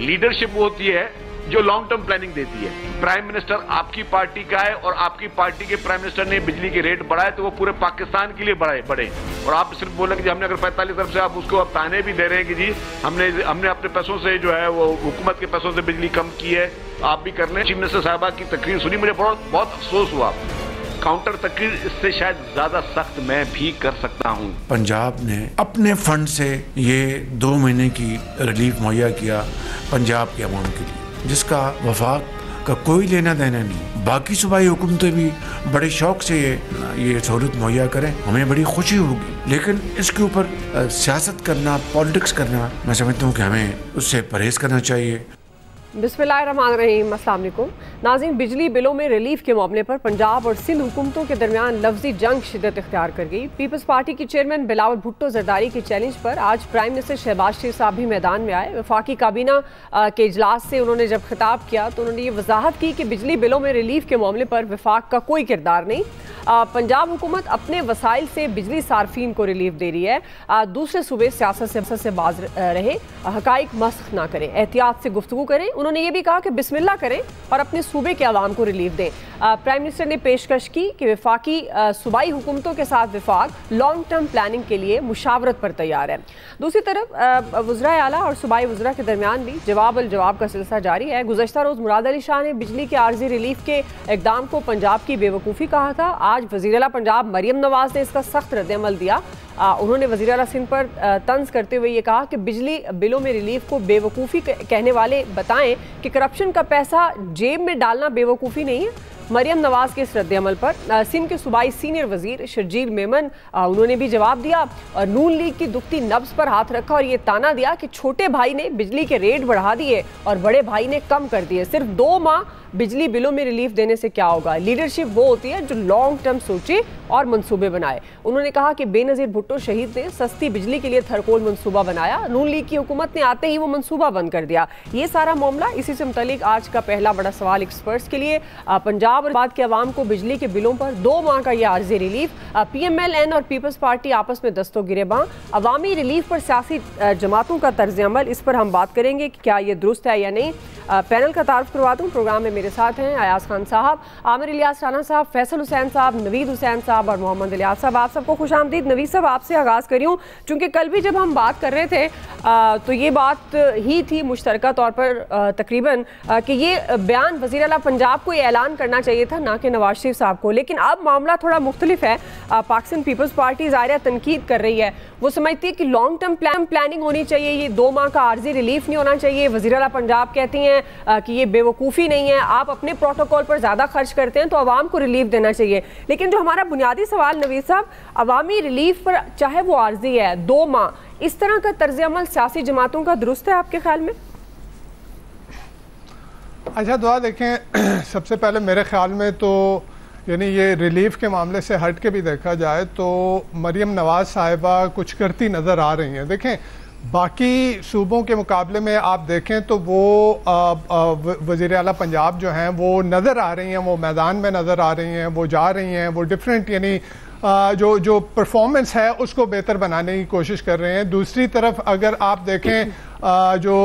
Leadership वो होती है जो लॉन्ग टर्म प्लानिंग देती है। प्राइम मिनिस्टर आपकी पार्टी का है और आपकी पार्टी के प्राइम मिनिस्टर ने बिजली के रेट बढ़ाए तो वो पूरे पाकिस्तान के लिए बढ़े। और आप सिर्फ बोलेंगे जी हमने अगर 45 अरब से आप उसको अब ताने भी दे रहे हैं कि जी हमने अपने पैसों से जो है वो हुकूमत के पैसों से बिजली कम की है, आप भी कर लें। चीफ मिनिस्टर साहबा की तकरीर सुनी, मुझे बहुत अफसोस हुआ। काउंटर तकरीर इससे शायद ज्यादा सख्त मैं भी कर सकता हूं। पंजाब ने अपने फंड से ये 2 महीने की रिलीफ मुहैया किया पंजाब के अवाम के लिए, जिसका वफाक का कोई लेना देना नहीं। बाकी सूबाई हुकूमतें भी बड़े शौक से ये सहूलत मुहैया करें, हमें बड़ी खुशी होगी। लेकिन इसके ऊपर सियासत करना, पॉलिटिक्स करना, मैं समझता हूँ कि हमें उससे परहेज करना चाहिए। बिस्मिल्लाहिर्रहमानिर्रहीम, अस्सलाम वालेकुम नाज़रीन। बिजली बिलों में रिलीफ के मामले पर पंजाब और सिंध हुकूमतों के दरमियान लफ्जी जंग शिद्दत इख्तियार कर गई। पीपल्स पार्टी की चेयरमैन बिलावल भुट्टो जरदारी के चैलेंज पर आज प्राइम मिनिस्टर शहबाज शरीफ साहब भी मैदान में आए। वफाकी काबीना के इजलास से उन्होंने जब खिताब किया तो उन्होंने ये वजाहत की कि बिजली बिलों में रिलीफ के मामले पर वफाक का कोई किरदार नहीं। पंजाब हुकूमत अपने वसाइल से बिजली सार्फिन को रिलीफ दे रही है। दूसरे सूबे सियासत से बाज रहे, हकाइक मस्ख ना करें, एहतियात से गुफ्तगू करें। उन्होंने ये भी कहा कि बिस्मिल्लाह करें और अपने सूबे के अवाम को रिलीफ दें। प्राइम मिनिस्टर ने पेशकश की कि वफाकी सूबाई हुकूमतों के साथ वफाक लॉन्ग टर्म प्लानिंग के लिए मुशावरत पर तैयार है। दूसरी तरफ वज़राए आला और सूबाई वज़रा के दरमियान भी जवाब अल जवाब का सिलसिला जारी है। गुज़श्ता रोज़ मुराद अली शाह ने बिजली के आर्जी रिलीफ के इक़दाम को पंजाब की बेवकूफ़ी कहा था। आज वज़ीर आला पंजाब मरियम नवाज़ ने इसका सख्त रद्द-ए-अमल दिया। उन्होंने वज़ीर आला सिंध पर तंज करते हुए ये कहा कि बिजली बिलों में रिलीफ को बेवकूफ़ी कहने वाले बताएं कि करप्शन का पैसा जेब में डालना बेवकूफ़ी नहीं है। मरियम नवाज़ के इस रद्द-ए-अमल पर सिंध के सूबाई सीनियर वज़ीर शर्जील मेमन उन्होंने भी जवाब दिया और नून लीग की दुखती नब्ज़ पर हाथ रखा और ये ताना दिया कि छोटे भाई ने बिजली के रेट बढ़ा दिए और बड़े भाई ने कम कर दिए। सिर्फ 2 माह बिजली बिलों में रिलीफ देने से क्या होगा? लीडरशिप वो होती है जो लॉन्ग टर्म सोचे और मंसूबे बनाए। उन्होंने कहा कि बेनज़ीर भुट्टो शहीद ने सस्ती बिजली के लिए थरकोल मंसूबा बनाया, नून लीग की हुकूमत ने आते ही वो मंसूबा बंद कर दिया। ये सारा मामला, इसी से मुतालिक आज का पहला बड़ा सवाल एक्सपर्ट्स के लिए। पंजाब और बाद के अवाम को बिजली के बिलों पर 2 माह का यह आर्जी रिलीफ। PMLN और पीपल्स पार्टी आपस में दस्तो गिरेबां। अवामी रिलीफ पर सियासी जमातों का तर्ज अमल, इस पर हम बात करेंगे कि क्या ये दुरुस्त है या नहीं। पैनल का तारुफ करवा दूँ। प्रोग्राम में मेरे साथ हैं अयाज खान साहब, आमिर इलियास राना साहब, फैसल हुसैन साहब, नवीद हुसैन साहब और मोहम्मद इलियास साहब। आप सबको खुश आमदीद। नवीद साहब, आपसे आगाज़ करी हूँ, चूँकि कल भी जब हम बात कर रहे थे तो ये बात ही थी मुश्तरका तौर पर तकरीबन कि ये बयान वज़ीर आला पंजाब को ये ऐलान करना चाहिए था, ना कि नवाज शरीफ साहब को। लेकिन अब मामला थोड़ा मुख्तलिफ है। पाकिस्तान पीपल्स पार्टी ज़ाहिर तनकीद कर रही है, वो समझती है कि लॉन्ग टर्म प्लानिंग होनी चाहिए, ये 2 माह का आर्जी रिलीफ नहीं होना चाहिए। वज़ीर आला पंजाब कहती हैं कि ये बेवकूफ़ी नहीं है, आप अपने प्रोटोकॉल पर ज़्यादा खर्च करते हैं तो आवाम को रिलीफ देना चाहिए। लेकिन जो हमारा बुनियादी सवाल नवीद साहब, अवामी रिलीफ पर चाहे वो आर्जी है 2 माह, इस तरह का तर्ज अमल सियासी जमातों का दुरुस्त है आपके ख्याल में? अच्छा दुआ देखें, सबसे पहले मेरे ख्याल में तो यानी ये रिलीफ के मामले से हट के भी देखा जाए तो मरियम नवाज़ साहिबा कुछ करती नज़र आ रही हैं। देखें, बाकी सूबों के मुकाबले में आप देखें तो वो वज़ीर आला पंजाब जो हैं वो नज़र आ रही हैं, वो मैदान में नज़र आ रही हैं, वो जा रही हैं, वो डिफरेंट यानी जो परफॉर्मेंस है उसको बेहतर बनाने की कोशिश कर रहे हैं। दूसरी तरफ अगर आप देखें जो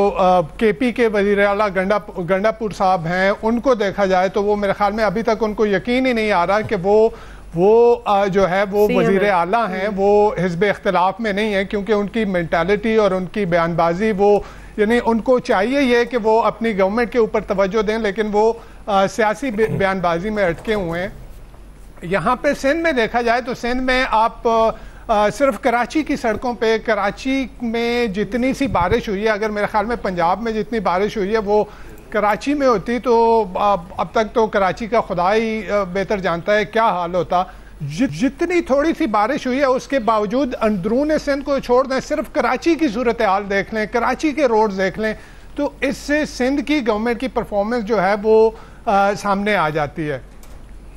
KP के वज़ीर आला गंडापुर साहब हैं, उनको देखा जाए तो वो मेरे ख्याल में अभी तक उनको यकीन ही नहीं आ रहा कि वो जो है वो वज़ीर आला हैं, वो हिज़्ब इख्तिलाफ में नहीं है, क्योंकि उनकी मेंटालिटी और उनकी बयानबाजी वो यानी उनको चाहिए ये कि वो अपनी गवर्नमेंट के ऊपर तवज्जो दें, लेकिन वो सियासी बयानबाजी में अटके हुए हैं। यहाँ पे सिंध में देखा जाए तो सिंध में आप सिर्फ कराची की सड़कों पे, कराची में जितनी सी बारिश हुई है, अगर मेरे ख्याल में पंजाब में जितनी बारिश हुई है वो कराची में होती तो अब तक तो कराची का खुदा ही बेहतर जानता है क्या हाल होता। जितनी थोड़ी सी बारिश हुई है उसके बावजूद अंदरून सिंध को छोड़ दें, सिर्फ कराची की सूरत हाल देख लें, कराची के रोड देख लें, तो इससे सिंध की गवर्नमेंट की परफॉर्मेंस जो है वो सामने आ जाती है।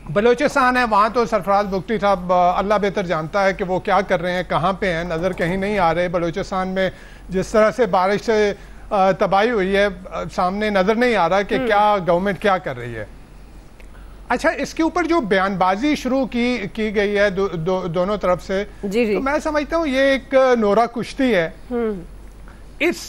बलोचिस्तान है, वहाँ तो सरफराज बुगटी साहब अल्लाह बेहतर जानता है कि वो क्या कर रहे हैं, कहाँ पे हैं, नज़र कहीं नहीं आ रहे। बलोचिस्तान में जिस तरह से बारिश से तबाही हुई है, सामने नज़र नहीं आ रहा कि क्या गवर्नमेंट क्या कर रही है। अच्छा, इसके ऊपर जो बयानबाजी शुरू की गई है दोनों तरफ से, तो मैं समझता हूँ ये एक नोरा कुश्ती है। इस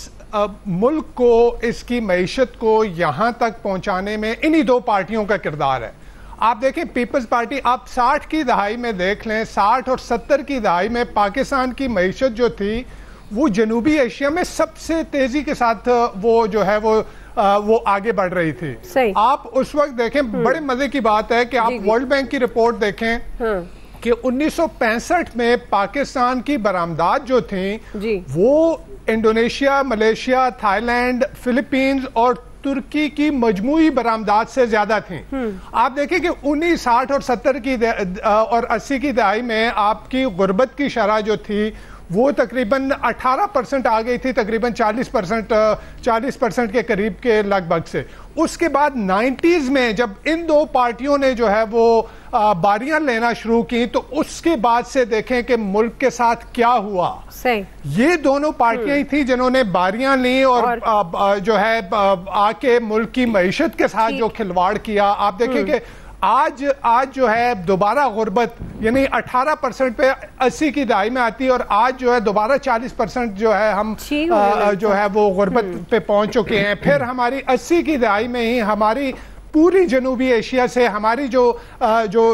मुल्क को, इसकी मईशत को यहाँ तक पहुँचाने में इन्हीं दो पार्टियों का किरदार है। आप देखें पीपल्स पार्टी, आप 60 की दहाई में देख लें, 60 और 70 की दहाई में पाकिस्तान की मईशत जो थी वो जनूबी एशिया में सबसे तेजी के साथ वो जो है वो आगे बढ़ रही थी। सही। आप उस वक्त देखें, बड़े मजे की बात है कि आप वर्ल्ड बैंक की रिपोर्ट देखें कि 1965 में पाकिस्तान की बरामदात जो थी वो इंडोनेशिया, मलेशिया, थाईलैंड, फिलीपींस और तुर्की की मजमूई बरामदात से ज्यादा थी। आप देखें कि 1960 और 70 की और 80 की दहाई में आपकी गुर्बत की शरह जो थी वो तकरीबन 18% आ गई थी, तकरीबन 40% के करीब के लगभग से। उसके बाद 90s में जब इन दो पार्टियों ने जो है वो बारियां लेना शुरू की, तो उसके बाद से देखें कि मुल्क के साथ क्या हुआ। सही। ये दोनों पार्टियां ही थी जिन्होंने बारियां ली और जो है आके मुल्क की मईशत के साथ जो खिलवाड़ किया। आप देखें कि आज जो है दोबारा गुर्बत यानी 18% पे 80 की दहाई में आती है और आज जो है दोबारा 40% जो है हम जो है वो गुर्बत पे पहुंच चुके हैं। फिर हमारी 80 की दहाई में ही हमारी पूरी जनूबी एशिया से हमारी जो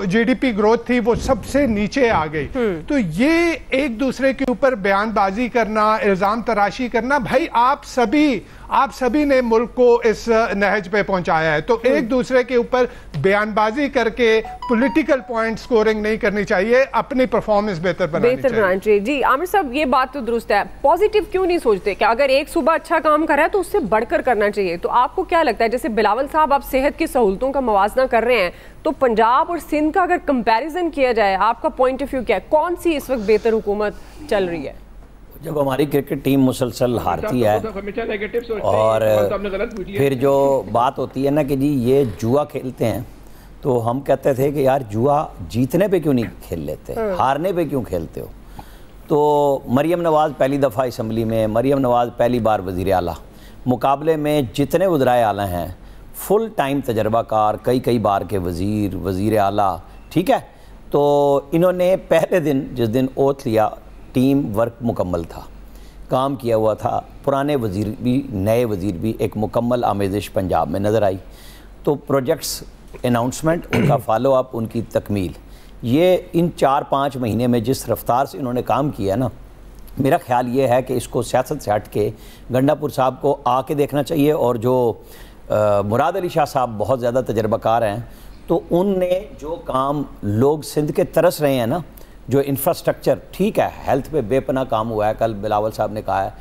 जीडीपी ग्रोथ थी वो सबसे नीचे आ गई। तो ये एक दूसरे के ऊपर बयानबाजी करना, इल्जाम तराशी करना, भाई आप सभी ने मुल्क को इस नहज पे पहुंचाया है। तो एक दूसरे के ऊपर बयानबाजी करके पॉलिटिकल पॉइंट स्कोरिंग नहीं करनी चाहिए, अपनी परफॉर्मेंस बेहतर बनानी चाहिए। जी आमिर साहब, ये बात तो दुरुस्त है, पॉजिटिव क्यों नहीं सोचते कि अगर एक सूबा अच्छा काम कर रहा है तो उससे बढ़कर करना चाहिए। तो आपको क्या लगता है, जैसे बिलावल साहब आप सेहत की सहूलतों का मवाजना कर रहे हैं, तो पंजाब और सिंध का अगर कंपैरिजन किया जाए, आपका पॉइंट ऑफ व्यू क्या है, कौन सी इस वक्त बेहतर हुकूमत चल रही है? जब हमारी क्रिकेट टीम मुसलसल हारती है और फिर जो बात होती है ना कि जी ये जुआ खेलते हैं, तो हम कहते थे कि यार जुआ जीतने पे क्यों नहीं खेल लेते, हारने पे क्यों खेलते हो। तो मरियम नवाज़ पहली दफ़ा असम्बली में, मरियम नवाज़ पहली बार वज़ीर आला, मुकाबले में जितने वज़राए आला हैं फुल टाइम तजर्बाकार, कई बार के वज़ीर आला, ठीक है। तो इन्होंने पहले दिन जिस दिन ओथ लिया, टीम वर्क मुकम्मल था, काम किया हुआ था, पुराने वज़ीर भी नए वज़ीर भी, एक मुकम्मल आमेज़िश पंजाब में नज़र आई। तो प्रोजेक्ट्स अनाउंसमेंट, उनका फॉलो अप, उनकी तकमील, ये इन 4-5 महीने में जिस रफ्तार से इन्होंने काम किया ना, मेरा ख्याल ये है कि इसको सियासत से हट के गंडापुर साहब को आके देखना चाहिए। और जो मुराद अली शाह साहब बहुत ज़्यादा तजर्बाकार हैं, तो उनने जो काम लोग सिंध के तरस रहे हैं ना, जो इंफ्रास्ट्रक्चर, ठीक है हेल्थ पे बेपनाह काम हुआ है, कल बिलावल साहब ने कहा है,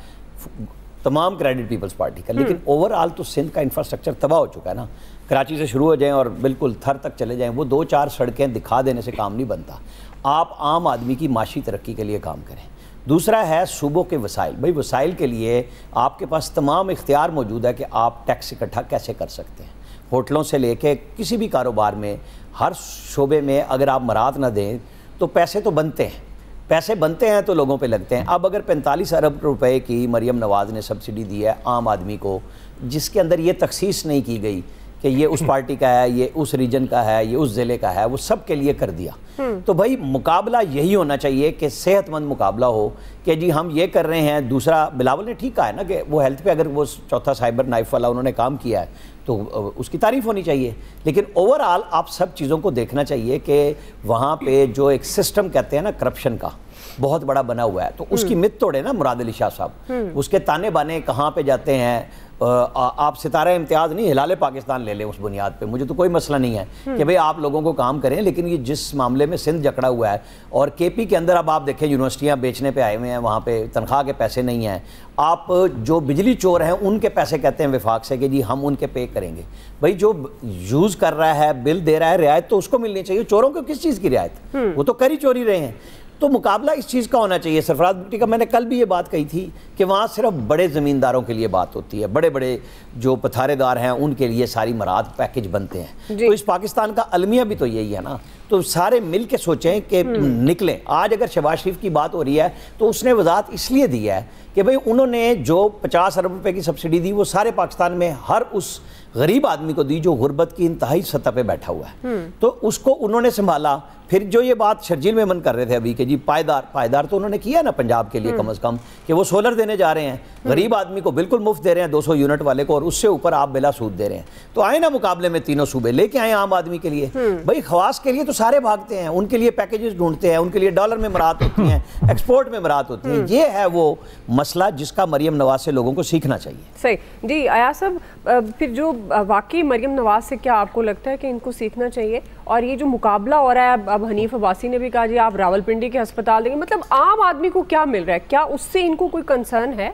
तमाम क्रेडिट पीपल्स पार्टी का, लेकिन ओवरऑल तो सिंध का इंफ्रास्ट्रक्चर तबाह हो चुका है ना। कराची से शुरू हो जाएं और बिल्कुल थर तक चले जाएं, वो 2-4 सड़कें दिखा देने से काम नहीं बनता। आप आम आदमी की माशी तरक्की के लिए काम करें। दूसरा है सूबों के वसाइल, भाई वसाइल के लिए आपके पास तमाम इख्तियार मौजूद है कि आप टैक्स इकट्ठा कैसे कर सकते हैं। होटलों से लेके किसी भी कारोबार में, हर शोबे में अगर आप मराहत ना दें तो पैसे तो बनते हैं, पैसे बनते हैं तो लोगों पे लगते हैं। अब अगर 45 अरब रुपए की मरियम नवाज़ ने सब्सिडी दी है आम आदमी को, जिसके अंदर ये तखसीस नहीं की गई कि ये उस पार्टी का है, ये उस रीजन का है, ये उस ज़िले का है, वो सब के लिए कर दिया। तो भाई मुकाबला यही होना चाहिए कि सेहतमंद मुकाबला हो कि जी हम ये कर रहे हैं। दूसरा, बिलावल ने ठीक कहा है ना कि वो हेल्थ पे अगर वो चौथा साइबर नाइफ वाला उन्होंने काम किया है तो उसकी तारीफ़ होनी चाहिए, लेकिन ओवरऑल आप सब चीज़ों को देखना चाहिए कि वहाँ पे जो एक सिस्टम कहते हैं ना करप्शन का, बहुत बड़ा बना हुआ है। तो उसकी मिथ तोड़े ना मुराद अली शाह साहब, उसके ताने बाने कहाँ पे जाते हैं। आप सितारा इम्तियाज़ नहीं, हिलाले पाकिस्तान ले लें उस बुनियाद पे, मुझे तो कोई मसला नहीं है कि भाई आप लोगों को काम करें, लेकिन ये जिस मामले में सिंध जकड़ा हुआ है और केपी के अंदर अब आप देखें यूनिवर्सिटियाँ बेचने पे आए हुए हैं, वहाँ पे तनख्वाह के पैसे नहीं हैं। आप जो बिजली चोर हैं उनके पैसे कहते हैं विफाक से कि जी हम उनके पे करेंगे। भाई जो यूज़ कर रहा है, बिल दे रहा है, रियायत तो उसको मिलनी चाहिए। चोरों को किस चीज़ की रियायत, वो तो कर ही चोरी रहे हैं। तो मुकाबला इस चीज़ का होना चाहिए। सरफराज भुट्टी का मैंने कल भी ये बात कही थी कि वहाँ सिर्फ बड़े ज़मींदारों के लिए बात होती है, बड़े बड़े जो पथारेदार हैं उनके लिए सारी मराद पैकेज बनते हैं। तो इस पाकिस्तान का अलमिया भी तो यही है ना। तो सारे मिल के सोचें कि निकलें। आज अगर शहबाज शरीफ की बात हो रही है तो उसने वजाहत इसलिए दी है कि भाई उन्होंने जो 50 अरब रुपए की सब्सिडी दी वो सारे पाकिस्तान में हर उस गरीब आदमी को दी जो गुर्बत की इंतहाई सतह पे बैठा हुआ है। तो उसको उन्होंने संभाला। फिर जो ये बात शर्जील मेमन कर रहे थे अभी कि जी पायदार तो उन्होंने किया ना पंजाब के लिए, कम से कम कि वो सोलर देने जा रहे हैं, गरीब आदमी को बिल्कुल मुफ्त दे रहे हैं 200 यूनिट वाले को, और उससे ऊपर आप बिला सूद दे रहे हैं। तो आए ना मुकाबले में तीनों सूबे लेके आए आम आदमी के लिए। भाई खवास के लिए तो सारे भागते हैं, उनके लिए पैकेजेस ढूंढते हैं, उनके लिए डॉलर में मरात होती हैं, एक्सपोर्ट में मरात होती है। ये है वो मसला जिसका मरियम नवाज से लोगों को सीखना चाहिए। सही जी अयाज साहब, फिर जो वाकई मरियम नवाज से क्या आपको लगता है कि इनको सीखना चाहिए? और ये जो मुकाबला हो रहा है, अब हनीफ अब्बासी ने भी कहा जी आप रावलपिंडी के अस्पताल देंगे, मतलब आम आदमी को क्या मिल रहा है? क्या उससे इनको कोई कंसर्न है?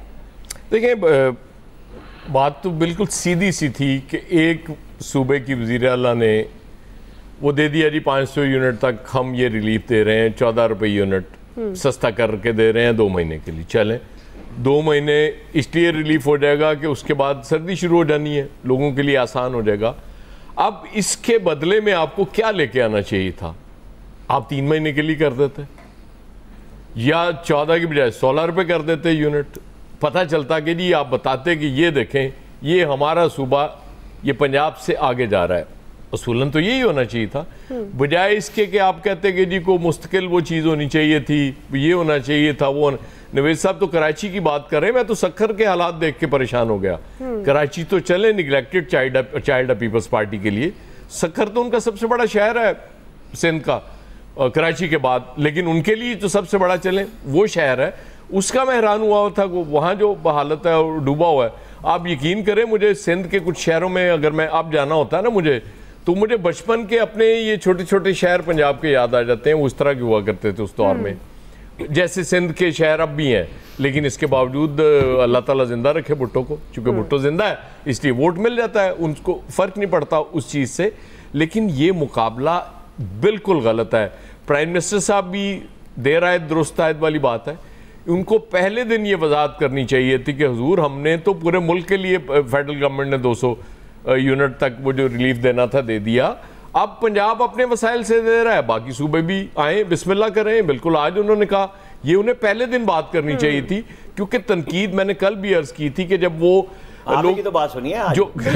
देखिए, बात तो बिल्कुल सीधी सी थी कि एक सूबे की वज़ीर आला ने वो दे दिया जी 500 यूनिट तक हम ये रिलीफ दे रहे हैं, 14 रुपये यूनिट सस्ता करके दे रहे हैं 2 महीने के लिए। चलें 2 महीने इसलिए रिलीफ हो जाएगा कि उसके बाद सर्दी शुरू हो जानी है, लोगों के लिए आसान हो जाएगा। अब इसके बदले में आपको क्या लेके आना चाहिए था? आप 3 महीने के लिए कर देते, या 14 की बजाय 16 रुपये कर देते यूनिट। पता चलता कि जी आप बताते कि ये देखें ये हमारा सूबा ये पंजाब से आगे जा रहा है। असूलन तो यही होना चाहिए था, बजाय इसके कि आप कहते कि जी को मुस्तकिल वो चीज़ होनी चाहिए थी, ये होना चाहिए था, वो नवेद साहब तो कराची की बात कर रहे हैं, मैं तो सक्खर के हालात देख के परेशान हो गया। कराची तो चले निगलेक्टेड चाइल्ड पीपल्स पार्टी के लिए, सक्खर तो उनका सबसे बड़ा शहर है सिंध का कराची के बाद, लेकिन उनके लिए जो सबसे बड़ा चले वो शहर है, उसका मैं हैरान हुआ था। वहाँ जो हालत है और डूबा हुआ है, आप यकीन करें मुझे सिंध के कुछ शहरों में अगर मैं अब जाना होता है ना मुझे, तो मुझे बचपन के अपने ये छोटे छोटे शहर पंजाब के याद आ जाते हैं। उस तरह के हुआ करते थे उस दौर में, जैसे सिंध के शहर अब भी हैं, लेकिन इसके बावजूद अल्लाह ताला जिंदा रखे भुट्टो को, चूँकि भुट्टो जिंदा है इसलिए वोट मिल जाता है, उनको फ़र्क नहीं पड़ता उस चीज़ से। लेकिन ये मुकाबला बिल्कुल गलत है। प्राइम मिनिस्टर साहब भी देर आयत दुरुस्त आयत वाली बात है, उनको पहले दिन ये वजाहत करनी चाहिए थी कि हुजूर हमने तो पूरे मुल्क के लिए फेडरल गवर्नमेंट ने 200 यूनिट तक वो जो रिलीफ देना था दे दिया, अब पंजाब अपने वसाइल से दे रहा है, बाकी सूबे भी आए बिस्मिल्लाह करें। बिल्कुल आज उन्होंने कहा, ये उन्हें पहले दिन बात करनी चाहिए थी, क्योंकि तनकीद मैंने कल भी अर्ज की थी कि जब वो लोग तो बात सुनिए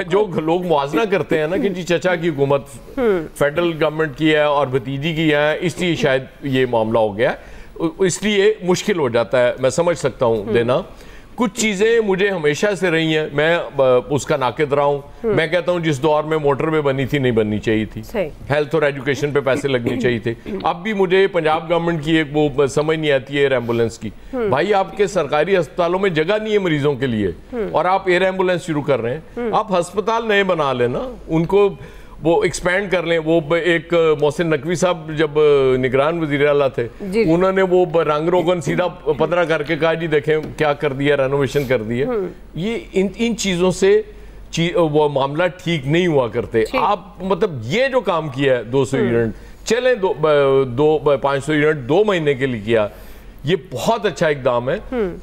जो लोग मुआवजा करते हैं ना कि जी चचा की हुकूमत फेडरल गवर्नमेंट की है और भतीजी की है, इसलिए शायद ये मामला हो गया, इसलिए मुश्किल हो जाता है। मैं समझ सकता हूँ देना, कुछ चीज़ें मुझे हमेशा से रही हैं, मैं उसका नाक़िद रहा हूँ। मैं कहता हूँ जिस दौर में मोटरवे बनी थी नहीं बननी चाहिए थी, हेल्थ और एजुकेशन पे पैसे लगने चाहिए थे। अब भी मुझे पंजाब गवर्नमेंट की एक वो समझ नहीं आती है एयर एम्बुलेंस की। भाई आपके सरकारी अस्पतालों में जगह नहीं है मरीजों के लिए और आप एयर एम्बुलेंस शुरू कर रहे हैं। आप अस्पताल नए बना लेना, उनको वो एक्सपैंड कर लें। वो एक मोहसिन नकवी साहब जब निगरान वज़ीर आला थे, उन्होंने वो रंग रोगन सीधा 15 करके कहा जी देखें क्या कर दिया, रेनोवेशन कर दिया। ये इन चीज़ों से वो मामला ठीक नहीं हुआ करते। आप मतलब ये जो काम किया है 200 यूनिट चलें, 500 यूनिट 2 महीने के लिए किया, ये बहुत अच्छा इकदाम है।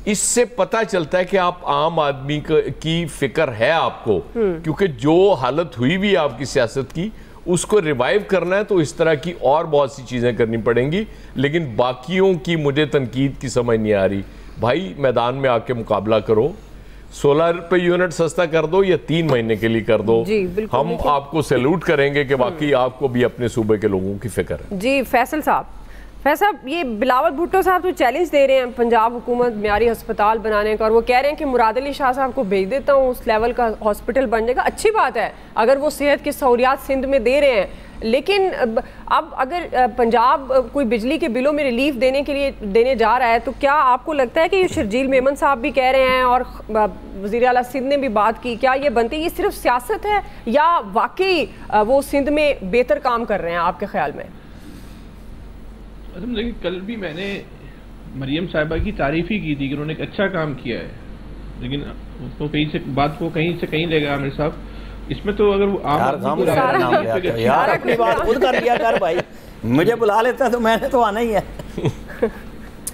इससे पता चलता है कि आप आम आदमी की फिक्र है आपको, क्योंकि जो हालत हुई भी आपकी सियासत की उसको रिवाइव करना है, तो इस तरह की और बहुत सी चीज़ें करनी पड़ेंगी। लेकिन बाकियों की मुझे तनकीद की समझ नहीं आ रही। भाई मैदान में आके मुकाबला करो, 16 रुपये यूनिट सस्ता कर दो या 3 महीने के लिए कर दो, हम आपको सैल्यूट करेंगे कि बाकी आपको भी अपने सूबे के लोगों की फिक्र है। जी फैसल साहब, ये बिलावल भुट्टो साहब तो चैलेंज दे रहे हैं पंजाब हुकूमत म्यारी अस्पताल बनाने का, और वो कह रहे हैं कि मुराद अली शाह साहब को भेज देता हूँ, उस लेवल का हॉस्पिटल बन जाएगा। अच्छी बात है अगर वो सेहत की सहूलियात सिंध में दे रहे हैं, लेकिन अब अगर पंजाब कोई बिजली के बिलों में रिलीफ देने जा रहा है, तो क्या आपको लगता है कि शर्जील मेमन साहब भी कह रहे हैं और वज़ीर आला सिंध ने भी बात की, क्या ये बनती, ये सिर्फ सियासत है या वाकई वो सिंध में बेहतर काम कर रहे हैं आपके ख्याल में? देखिए कल भी मैंने मरियम साहिबा की तारीफ ही की थी कि उन्होंने एक अच्छा काम किया है, लेकिन उसको कहीं से कहीं ले गया आमिर साहब। इसमें तो अगर वो यार अपनी बात खुद कर लिया कर भाई, मुझे बुला लेता तो मैंने तो आना ही है।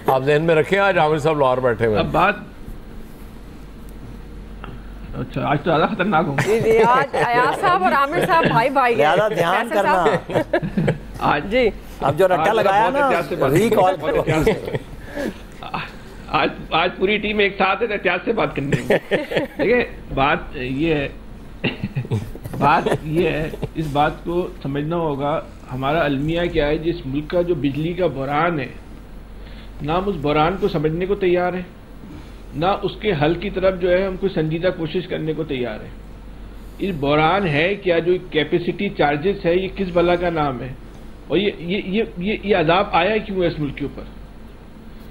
आप ध्यान में रखें आज आमिर साहब लाहौर बैठे हुए। अब बात अच्छा आज तो ज़्यादा खतरनाक होंगे। आज अयाज साहब और आमिर साहब भाई ज़्यादा ध्यान करना आज जी। अब जो रट्टा लगाया ना रिकॉल करो। आज पूरी टीम एक साथ है, एहतियात से बात करनी है। देखिए बात ये है बात ये है, इस बात को समझना होगा, हमारा अलमिया क्या है, जिस मुल्क का जो बिजली का बहरान है, ना हम उस बहरान को समझने को तैयार है, ना उसके हल की तरफ जो है हम कोई संजीदा कोशिश करने को तैयार है। इस बहरान है क्या, जो कैपेसिटी चार्जेस है, ये किस बला का नाम है, और ये अजाब आया क्यों है इस मुल्क के ऊपर?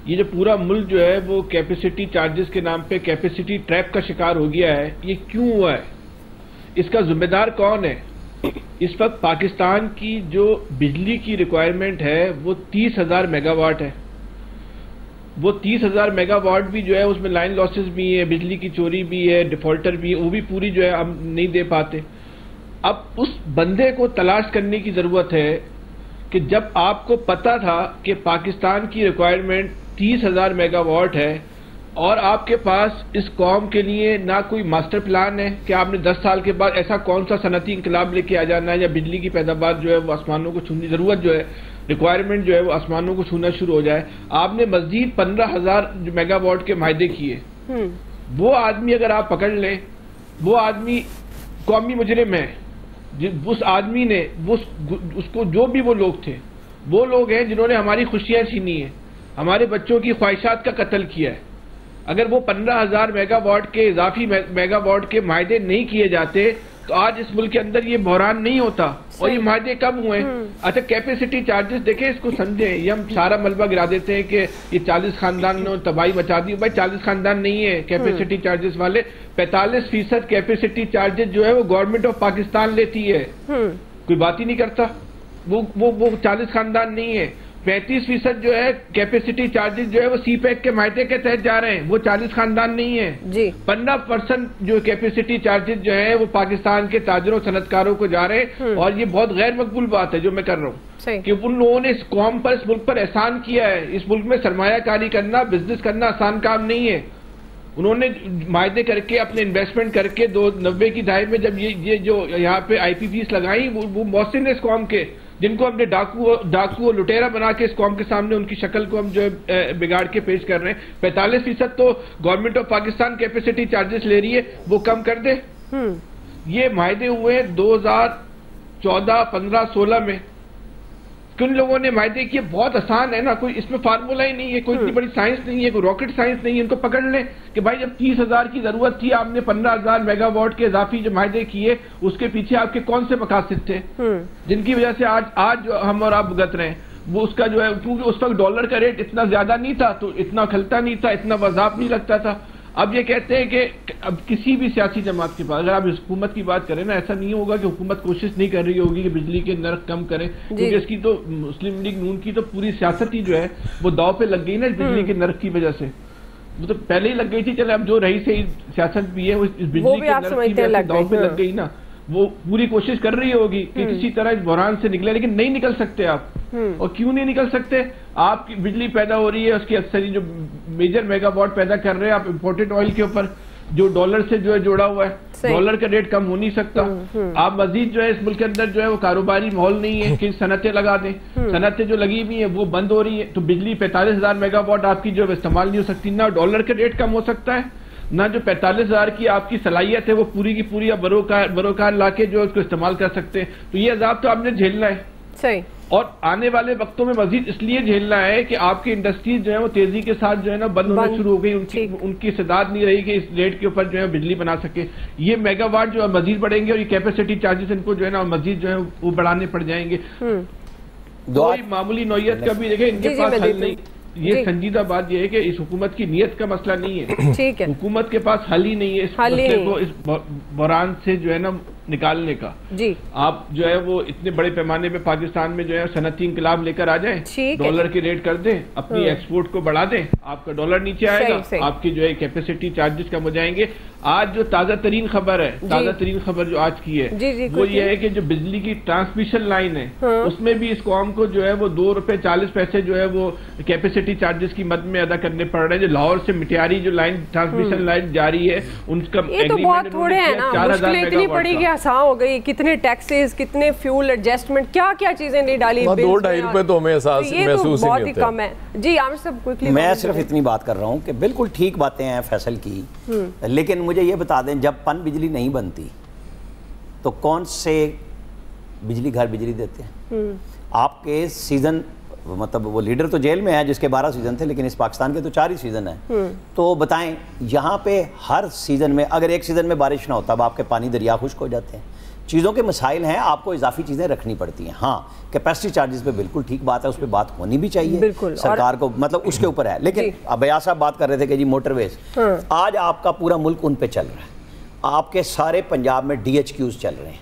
ये जो पूरा मुल्क जो है वो कैपेसिटी चार्जेस के नाम पे कैपेसिटी ट्रैप का शिकार हो गया है, ये क्यों हुआ है? इसका जिम्मेदार कौन है? इस वक्त पाकिस्तान की जो बिजली की रिक्वायरमेंट है वो 30,000 मेगावाट है। वो 30,000 मेगावाट भी जो है उसमें लाइन लॉसेस भी है, बिजली की चोरी भी है, डिफॉल्टर भी है, वो भी पूरी जो है हम नहीं दे पाते। अब उस बंदे को तलाश करने की जरूरत है कि जब आपको पता था कि पाकिस्तान की रिक्वायरमेंट 30,000 मेगावाट है और आपके पास इस कौम के लिए ना कोई मास्टर प्लान है कि आपने 10 साल के बाद ऐसा कौन सा सनती इंकलाब लेके आ जाना है या बिजली की पैदावार जो है वो आसमानों को छूने, जरूरत जो है, रिक्वायरमेंट जो है वो आसमानों को छूना शुरू हो जाए। आपने मजीद 15,000 मेगावाट के मायदे किए। वो आदमी अगर आप पकड़ लें, वो आदमी कौमी मुजरिम है। उस आदमी ने उसको जो भी वो लोग थे, वो लोग हैं जिन्होंने हमारी खुशियां छीनी है, हमारे बच्चों की ख्वाहिशात का कत्ल किया है। अगर वो 15,000 मेगावाट के इजाफी मेगावाट के मायदे नहीं किए जाते तो आज इस मुल्क के अंदर ये बहरान नहीं होता। और ये मायदे कब हुए? अच्छा, कैपेसिटी चार्जेस देखें, इसको समझें। ये हम सारा मलबा गिरा देते हैं कि ये 40 खानदान ने तबाही मचा दी। भाई 40 खानदान नहीं है कैपेसिटी चार्जेस वाले, 45% कैपेसिटी चार्जेस जो है वो गवर्नमेंट ऑफ पाकिस्तान लेती है। कोई बात ही नहीं करता। वो 40 खानदान नहीं है। 35% जो है कैपेसिटी चार्जेस जो है वो सीपैक के मायदे के तहत जा रहे हैं, वो 40 खानदान नहीं है जी। 15% जो कैपेसिटी चार्जेस जो है वो पाकिस्तान के ताजरों सनतकारों को जा रहे हैं। और ये बहुत गैर मकबूल बात है जो मैं कर रहा हूँ कि उन लोगों ने इस कौम पर, इस मुल्क पर एहसान किया है। इस मुल्क में सरमायाकारी करना, बिजनेस करना आसान काम नहीं है। उन्होंने मायदे करके, अपने इन्वेस्टमेंट करके 90 की दहाई में जब ये जो यहाँ पे IPPs लगाई, वो मौसिन इस कौम के, जिनको हमने डाकू और लुटेरा बना के इस कौम के सामने उनकी शक्ल को हम जो है बिगाड़ के पेश कर रहे हैं। 45% तो government of Pakistan capacity charges ले रही है, वो कम कर दे। ये मायदे हुए 2014, 15, 16 में। किन लोगों ने मायदे किए? बहुत आसान है ना, कोई इसमें फार्मूला ही नहीं है, कोई इतनी बड़ी साइंस नहीं है, कोई रॉकेट साइंस नहीं है। इनको पकड़ लें कि भाई जब 30,000 की जरूरत थी, आपने 15,000 मेगावाट के इजाफी जो मायदे किए, उसके पीछे आपके कौन से मकासद थे जिनकी वजह से आज हम और आप भुगत रहे हैं? वो उसका जो है, क्योंकि उस वक्त डॉलर का रेट इतना ज्यादा नहीं था तो इतना खलता नहीं था, इतना वजाब नहीं लगता था। अब ये कहते हैं कि अब किसी भी सियासी जमात के पास, अगर आप हुकूमत की बात करें ना, ऐसा नहीं होगा कि हुकूमत कोशिश नहीं कर रही होगी कि बिजली के नर्ख कम करें, क्योंकि इसकी तो मुस्लिम लीग नून की तो पूरी सियासत ही जो है वो दाव पे लग गई ना बिजली के नर्ख की वजह से। वो तो पहले ही लग गई थी। चले अब जो रही से सियासत भी है वो इस बिजली के नर्ख की वजह से दाव पे लग गई ना। वो पूरी कोशिश कर रही होगी कि किसी तरह इस बहरान से निकले, लेकिन नहीं निकल सकते आप। और क्यों नहीं निकल सकते? आपकी बिजली पैदा हो रही है, उसकी अक्सर जो मेजर मेगावाट पैदा कर रहे हैं आप इंपोर्टेड ऑयल के ऊपर, जो डॉलर से जो है जोड़ा हुआ है। डॉलर का रेट कम हो नहीं सकता। आप मजीद जो है इस मुल्क के अंदर जो है वो कारोबारी माहौल नहीं है कि सनतें लगा दें। सनतें जो लगी हुई है वो बंद हो रही है, तो बिजली 45,000 मेगावाट आपकी जो है इस्तेमाल नहीं हो सकती। ना डॉलर का रेट कम हो सकता है, ना जो 45,000 की आपकी सलाहियत है वो पूरी की पूरी आप बरोकार लाके जो उसको इस्तेमाल कर सकते हैं। तो ये अजाब तो आपने झेलना है। सही। और आने वाले वक्तों में मजीद इसलिए झेलना है कि आपकी इंडस्ट्रीज जो है वो तेजी के साथ जो है ना बंद होना शुरू हो गई। उनकी इस्तेदाद नहीं रही कि इस रेट के ऊपर जो है बिजली बना सके। ये मेगावाट जो है मजीद बढ़ेंगे और ये कैपेसिटी चार्जेस इनको जो है ना मजीद जो है वो बढ़ाने पड़ जाएंगे। कोई मामूली नौयत का भी देखें इनके पास हल नहीं। ये संजीदा बात यह है कि इस हुकूमत की नीयत का मसला नहीं है। ठीक है, हुकूमत के पास हल ही नहीं है इस मसले को, इस बहरान से जो है ना निकालने का। जी आप जो है वो इतने बड़े पैमाने पे पाकिस्तान में जो है सनती इंकलाब लेकर आ जाएं, डॉलर की रेट कर दें, अपनी एक्सपोर्ट को बढ़ा दें, आपका डॉलर नीचे आएगा, आपकी जो है कैपेसिटी चार्जेस कम हो जाएंगे। आज जो ताजा तरीन खबर है, ताजा तरीन खबर जो आज की है वो ये है कि जो बिजली की ट्रांसमिशन लाइन है उसमें भी इस कौम को जो है वो ₹2.40 जो है वो कैपेसिटी चार्जेस की मद में अदा करने पड़ रहे हैं। जो लाहौर से मिटियारी जो लाइन ट्रांसमिशन लाइन जारी है उनका एग्रीमेंट 4,000 मेगावाट आसान हो गई। कितने टैक्सेस, कितने फ्यूल एडजस्टमेंट, क्या क्या चीजें नहीं डाली। 2-2.5 रुपए तो हमें एहसास महसूस ही नहीं होता। कम है जी। आमिर साहब क्विकली। मैं सिर्फ इतनी बात कर रहा हूँ कि बिल्कुल ठीक बातें हैं फैसल की, लेकिन मुझे ये बता दें जब पन बिजली नहीं बनती तो कौन से बिजली घर बिजली देते हैं? आपके सीजन, मतलब वो लीडर तो जेल में है जिसके 12 सीजन थे, लेकिन इस पाकिस्तान के तो 4 ही सीजन हैं। तो बताएं, यहाँ पे हर सीजन में अगर एक सीजन में बारिश ना होता, अब आपके पानी दरिया खुश्क हो जाते हैं। चीज़ों के मसाइल हैं, आपको इजाफी चीज़ें रखनी पड़ती हैं। हाँ, कैपेसिटी चार्जेस पे बिल्कुल ठीक बात है, उस पर बात होनी भी चाहिए सरकार को, मतलब उसके ऊपर है। लेकिन अब भैया साहब बात कर रहे थे कि जी मोटरवेज, आज आपका पूरा मुल्क उन पे चल रहा है। आपके सारे पंजाब में DHQs चल रहे हैं,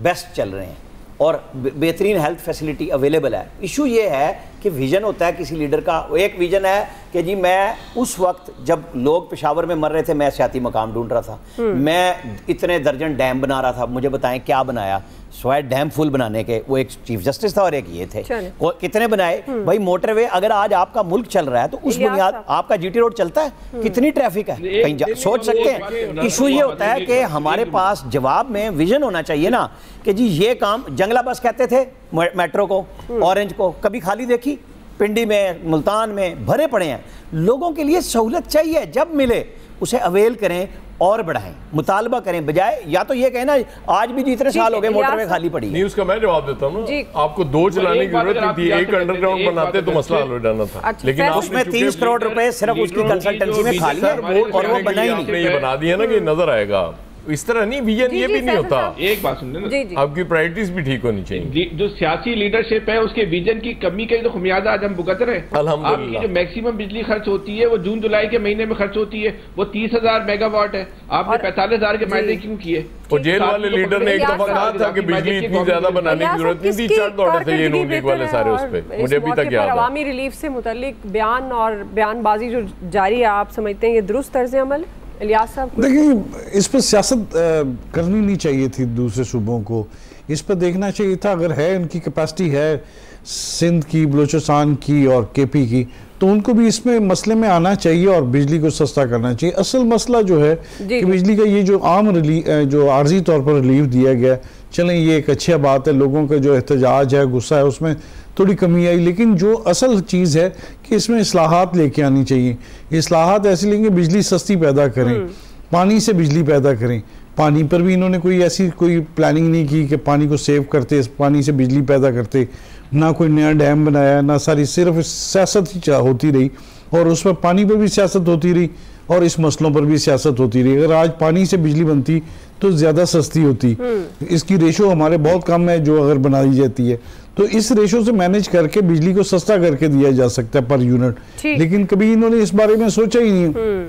बेस्ट चल रहे हैं और बेहतरीन हेल्थ फैसिलिटी अवेलेबल है। इशू ये है कि विजन होता है किसी लीडर का। एक विजन है कि जी मैं उस वक्त जब लोग पेशावर में मर रहे थे, मैं सियाती मकाम ढूंढ रहा था, मैं इतने दर्जन डैम बना रहा था। मुझे बताएं क्या बनाया? स्वाय डैम फुल बनाने के, वो एक चीफ जस्टिस था और एक ये थे, कितने बनाए भाई मोटरवे? अगर आज आपका मुल्क चल रहा है तो उस बुनियाद आपका GT रोड चलता है, कितनी ट्रैफिक है, कहीं सोच सकते हैं? इशू ये होता है कि हमारे पास जवाब में विजन होना चाहिए ना कि जी ये काम, जंगला बस कहते थे मेट्रो को, ऑरेंज को, कभी खाली देखी? पिंडी में, मुल्तान में भरे पड़े हैं। लोगों के लिए सहूलत चाहिए, जब मिले उसे अवेल करें और बढ़ाएं, मुतालबा करें, बजाय या तो ये कहना आज भी जितने साल हो गए मोटरवे खाली पड़ी है। नहीं, उसका मैं जवाब देता हूँ ना, आपको 2 चलाने की जरूरत नहीं थी, एक अंडरग्राउंड बनाते तो मसला हल हो जाना था। लेकिन उसमें 30 करोड़ रुपए सिर्फ उसकी कंसल्टेंसी में खाली है और वो बना ही नहीं। ये बना दिया ना कि नजर आएगा, इस तरह नहीं, विजन ये भी नहीं होता। एक बात सुनने ना, आपकी प्रायोरिटीज भी ठीक होनी चाहिए। जो सियासी लीडरशिप है उसके विजन की कमी का तो खुमियाजा आज हम भुगत रहे हैं। आपकी जो मैक्सिमम बिजली खर्च होती है वो जून जुलाई के महीने में खर्च होती है, वो 30,000 मेगावाट है। आपने 45,000 के मायदे क्यों किए? और जेल वाले लीडर ने एक दफा कहा था कि बिजली इतनी ज्यादा बनाने की जरूरत नहीं थी, चढ़ दौड़े थे ये नून लीग वाले सारे उस पे। मुझे अभी तक याद है। अवामी रिलीफ से मुताल्लिक बयान और बयानबाजी जो जारी है, आप समझते हैं ये दुरुस्त तर्ज अमल? इलियास साहब, देखिए, इस पर सियासत करनी नहीं चाहिए थी दूसरे सूबों को, इस पर देखना चाहिए था। अगर है उनकी कैपेसिटी है सिंध की, बलूचिस्तान की और KP की, तो उनको भी इसमें मसले में आना चाहिए और बिजली को सस्ता करना चाहिए। असल मसला जो है कि बिजली का ये जो आम जो आर्जी तौर पर रिलीफ दिया गया, चलें ये एक अच्छी बात है, लोगों का जो एहतजाज है, गुस्सा है, उसमें थोड़ी कमी आई। लेकिन जो असल चीज़ है कि इसमें इस्लाहात लेके आनी चाहिए। इस्लाहात ऐसे लेंगे, बिजली सस्ती पैदा करें, पानी से बिजली पैदा करें। पानी पर भी इन्होंने कोई प्लानिंग नहीं की कि पानी को सेव करते, पानी से बिजली पैदा करते, ना कोई नया डैम बनाया, ना सारी सिर्फ सियासत ही होती रही और उस पर पानी पर भी सियासत होती रही और इस मसलों पर भी सियासत होती रही। अगर आज पानी से बिजली बनती तो ज़्यादा सस्ती होती। इसकी रेशो हमारे बहुत कम है जो अगर बनाई जाती है, तो इस रेशो से मैनेज करके बिजली को सस्ता करके दिया जा सकता है पर यूनिट। लेकिन कभी इन्होंने इस बारे में सोचा ही नहीं,